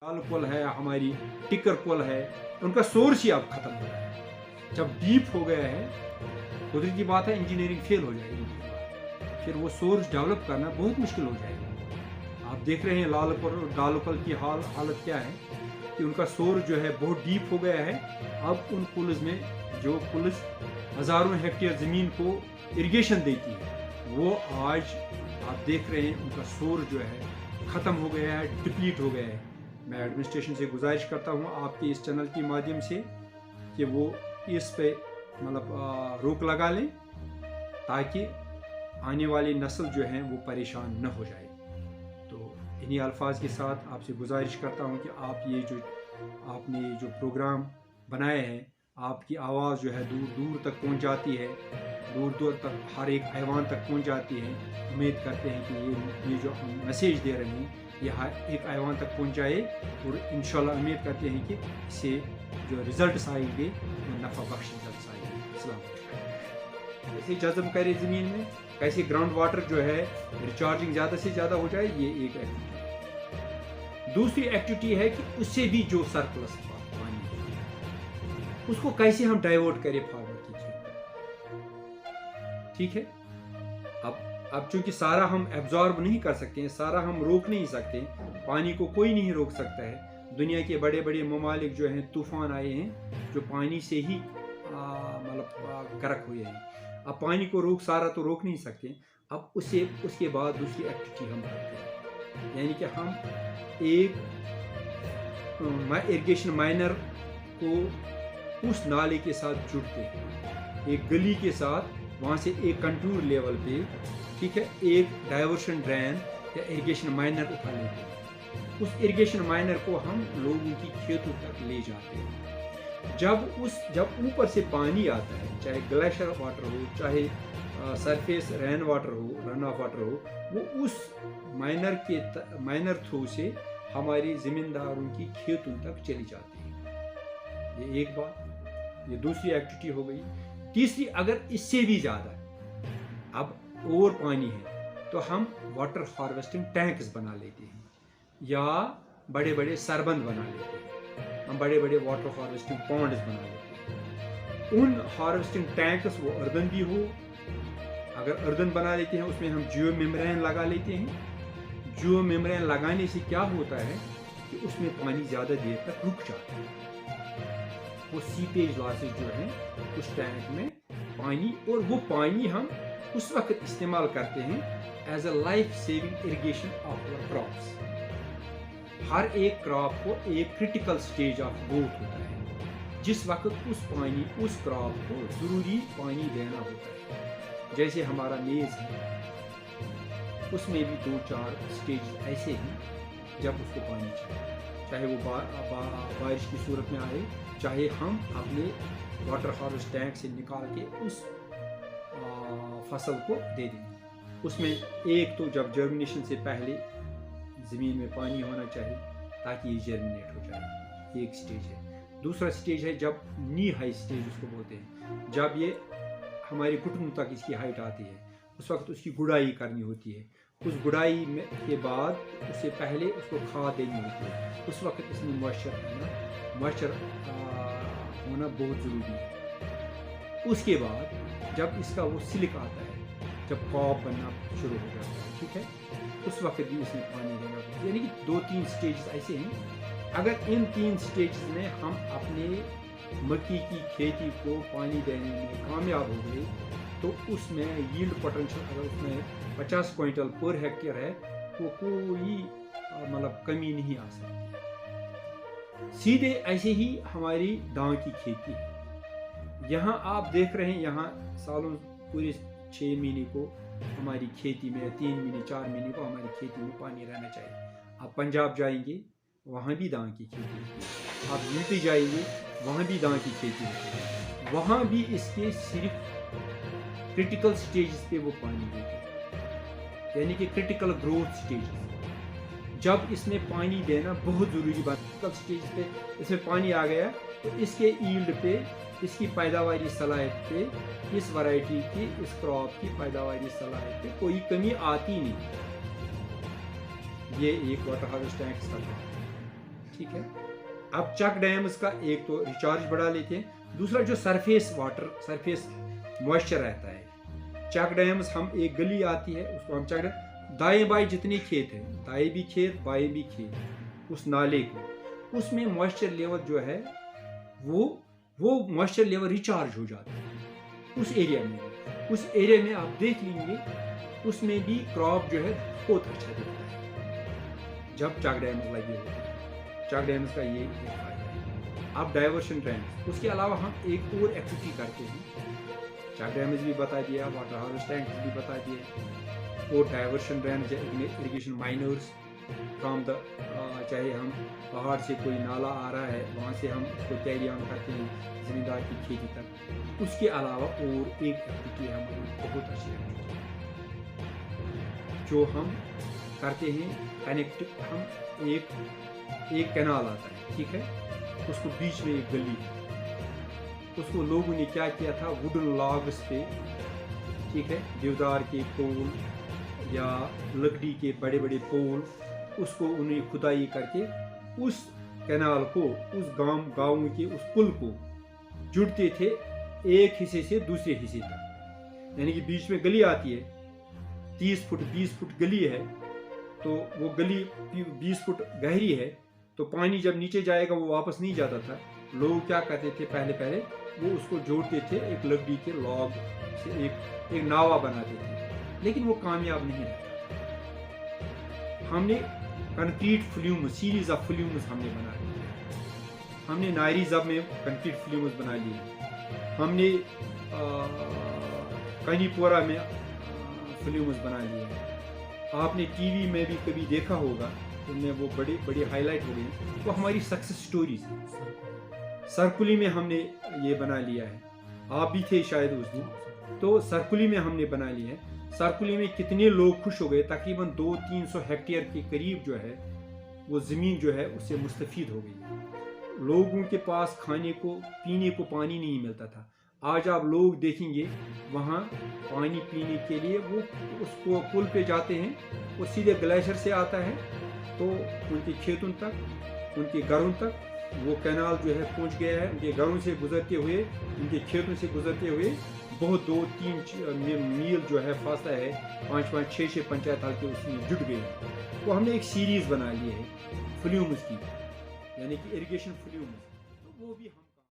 लाल कुल है, हमारी टिकर कुल है, उनका सोर्स ही अब खत्म हो रहा है। जब डीप हो गया है, कुदरती बात है, इंजीनियरिंग फेल हो जाएगी, फिर वो सोर्स डेवलप करना बहुत मुश्किल हो जाएगा। आप देख रहे हैं लाल कुल की हालत क्या है कि उनका सोर्स जो है बहुत डीप हो गया है। अब उन कुल्स में जो कुल्स हज़ारों हेक्टेयर ज़मीन को इरिगेशन देती है, वो आज आप देख रहे हैं उनका सोर्स जो है ख़त्म हो गया है, डिप्लीट हो गया है। मैं एडमिनिस्ट्रेशन से गुजारिश करता हूँ आपके इस चैनल के माध्यम से कि वो इस पे रोक लगा लें, ताकि आने वाली नस्ल जो है वो परेशान न हो जाए। तो इन्हीं अल्फाज के साथ आपसे गुजारिश करता हूँ कि आपने जो प्रोग्राम बनाए हैं, आपकी आवाज़ जो है दूर दूर तक पहुँच जाती है, दूर दूर तक हर एक ऐवान तक पहुँच जाती है। उम्मीद करते हैं कि ये जो हम मैसेज दे रहे हैं ये हर एक ऐवान तक पहुँच जाए, और इंशाल्लाह उम्मीद करते हैं कि इससे जो रिज़ल्ट आएंगे वो नफ़ा बख्श रिज़ल्ट आएंगे। अस्सलाम वालेकुम। कैसे जज़ब करे ज़मीन में, कैसे ग्राउंड वाटर जो है रिचार्जिंग ज़्यादा से ज़्यादा हो जाए, ये एक एक्टिविटी है। दूसरी एक्टिविटी है कि उससे भी जो सरप्लस पानी है उसको कैसे हम डाइवर्ट करें फार्मर की खेत। ठीक है, अब चूंकि सारा हम एब्जॉर्ब नहीं कर सकते हैं, सारा हम रोक नहीं सकते, पानी को कोई नहीं रोक सकता है। दुनिया के बड़े बड़े ममालिक जो हैं, तूफान आए हैं जो पानी से ही गर्क हुए हैं। अब पानी को सारा तो रोक नहीं सकते। अब उसके बाद दूसरी एक्टिविटी हम करते हैं, यानी कि हम एक इरिगेशन माइनर को उस नाले के साथ जुड़ते हैं, एक गली के साथ, वहाँ से एक कंटूर लेवल पे, ठीक है, एक डाइवर्शन ड्रेन या इरिगेशन माइनर उठा लेते हैं। उस इरिगेशन माइनर को हम लोगों की खेतों तक ले जाते हैं। जब ऊपर से पानी आता है, चाहे ग्लेशियर वाटर हो, चाहे सरफेस रेन वाटर हो, रन ऑफ वाटर हो, वो उस माइनर थ्रू से हमारे ज़मींदारों की खेतों तक चली जाती है। ये एक बात, ये दूसरी एक्टिविटी हो गई। तीसरी, अगर इससे भी ज़्यादा अब और पानी है तो हम वाटर हार्वेस्टिंग टैंक्स बना लेते हैं, या बड़े बड़े सरबंद बना लेते हैं, हम बड़े बड़े वाटर हार्वेस्टिंग पॉन्ड्स बना लेते हैं। उन हार्वेस्टिंग टैंक्स वो अर्दन भी हो, अगर अर्दन बना लेते हैं उसमें हम जियो मेम्ब्रेन लगा लेते हैं। जियो मेम्ब्रेन लगाने से क्या होता है कि उसमें पानी ज़्यादा देर तक रुक जाता है, वो सीपेज लॉसेज जो है उस टैंक में पानी, और वो पानी हम उस वक्त इस्तेमाल करते हैं as a life saving irrigation of your crops. हर एक क्रॉप को एक क्रिटिकल स्टेज ऑफ ग्रोथ होता है, जिस वक्त उस क्रॉप को ज़रूरी पानी देना होता है। जैसे हमारा मेज़ है, उसमें भी 2-4 स्टेज ऐसे हैं जब उसको पानी चाहिए, चाहे वो बारिश की सूरत में आए, चाहे हम अपने वाटर हार्वेस्ट टैंक से निकाल के उस फसल को दे दें। उसमें एक तो जब जर्मिनेशन से पहले ज़मीन में पानी होना चाहिए ताकि ये जर्मिनेट हो जाए, एक स्टेज है। दूसरा स्टेज है जब नी हाई स्टेज उसको बोलते हैं, जब ये हमारे घुटनों तक इसकी हाइट आती है, उस वक्त उसकी गुड़ाई करनी होती है। उस गुड़ाई के बाद, उससे पहले उसको खाद देनी होती है। उस वक्त इसमें मॉइस्चर होना बहुत ज़रूरी है। उसके बाद जब इसका वो सिलिक आता है, जब कॉप बनना शुरू हो जाता है, ठीक है, उस वक्त भी इसमें पानी देना होता है। यानी कि 2-3 स्टेज ऐसे हैं। अगर इन 3 स्टेज में हम अपने मक्की की खेती को पानी देने में कामयाब हो गए तो उसमें यील्ड पोटेंशियल, अगर उसमें 50 क्विंटल पर हेक्टेयर है तो कोई कमी नहीं आ सकती। सीधे ऐसे ही हमारी दाल की खेती है। यहाँ आप देख रहे हैं, यहाँ सालों पूरे 6 महीने को हमारी खेती में, 3 महीने 4 महीने को हमारी खेती में पानी रहना चाहिए। आप पंजाब जाएंगे वहाँ भी दाल की खेती होती है, आप यूपी जाएंगे वहाँ भी दाल की खेती होती है, वहाँ भी इसके सिर्फ क्रिटिकल स्टेजेस पे वो पानी देते हैं, यानी कि क्रिटिकल ग्रोथ स्टेजेस। जब इसमें पानी देना बहुत ज़रूरी बात, क्रिटिकल स्टेज पे इसमें पानी आ गया तो इसके ईल्ड पे, इसकी पैदावारी सलाहियत पे, इस वैरायटी की, इस क्रॉप की पैदावारी सलाहियत पे कोई कमी आती नहीं। ये एक वाटर हार्वेस्ट टैंक का काम है। ठीक है। अब चक डैम्स का एक तो रिचार्ज बढ़ा लेते हैं, दूसरा जो सरफेस वाटर, सरफेस मॉइस्चर रहता है। चक डैम्स, हम एक गली आती है उसको हम चक डैम, दाएं बाएं जितने खेत हैं, दाएं भी खेत बाएं भी खेत, उस नाले को, उसमें मॉइस्चर लेवल जो है वो मॉइस्चर लेवल रिचार्ज हो जाता है उस एरिया में। उस एरिया में आप देख लेंगे उसमें भी क्रॉप जो है बहुत अच्छा दिखता है जब चक डैम्स लगे होते हैं। चक डैम्स का ये एक फायदा है। अब डाइवर्शन ड्रैम्स, उसके अलावा हम एक और एक्टिविटी करते हैं। चक डैम्स भी बता दिया, वाटर हार्वेस्ट टैंक्स भी बता दिए, और diversion drams, irrigation minors from the, चाहे हम पहाड़ से कोई नाला आ रहा है वहाँ से हम उसको कैरी ऑन करते हैं ज़मींदार की खेती तक। उसके अलावा और एक एक्टिविटी हमारी बहुत अच्छी एक्टिविटी जो हम करते हैं, कनेक्ट, हम एक कैनाल आता है, ठीक है, उसको बीच में एक गली है, उसको लोगों ने क्या किया था, वुडन लॉग्स पे, ठीक है, देवदार के पोल या लकड़ी के बड़े बड़े पोल, उसको उन्हें खुदाई करके उस कैनाल को, उस गाँव के उस पुल को जुड़ते थे एक हिस्से से दूसरे हिस्से तक। यानी कि बीच में गली आती है, 30 फुट 20 फुट गली है, तो वो गली 20 फुट गहरी है, तो पानी जब नीचे जाएगा वो वापस नहीं जाता था। लोग क्या करते थे, पहले वो उसको जोड़ते थे एक लकड़ी के लॉग से, एक नावा बनाते थे, लेकिन वो कामयाब नहीं रहता। हमने कंक्रीट फ्ल्यूम, सीरीज ऑफ फ्ल्यूम्स हमने बना ली, हमने नायरी जब में कंक्रीट फ्ल्यूम्स बना लिए, हमने कनीपोरा में फ्ल्यूम्स बना लिए। आपने टीवी में भी कभी देखा होगा, उनमें वो बड़ी हाईलाइट हो गई, वो हमारी सक्सेस स्टोरीज है। सरकुली में हमने ये बना लिया है, आप भी थे शायद उस दिन, तो सरकुली में हमने बना लिया है। सरकुली में कितने लोग खुश हो गए, तकरीबन 200-300 हेक्टेयर के करीब जो है वो ज़मीन जो है उससे मुस्तफ़ीद हो गई। लोगों के पास खाने को पीने को पानी नहीं मिलता था, आज आप लोग देखेंगे वहाँ पानी पीने के लिए वो उसको पुल पे जाते हैं, वो सीधे ग्लेशियर से आता है, तो उनके खेतों तक, उनके घरों तक वो कैनाल जो है पहुँच गया है। उनके घरों से गुजरते हुए, उनके खेतों से गुजरते हुए बहुत 2-3 मील जो है फासला है, 5-5 6-6 पंचायत हाल के उसमें जुट गए। तो हमने एक सीरीज़ बना ली है फ्ल्यूम्स की, यानी कि इरिगेशन फ्ल्यूम्स।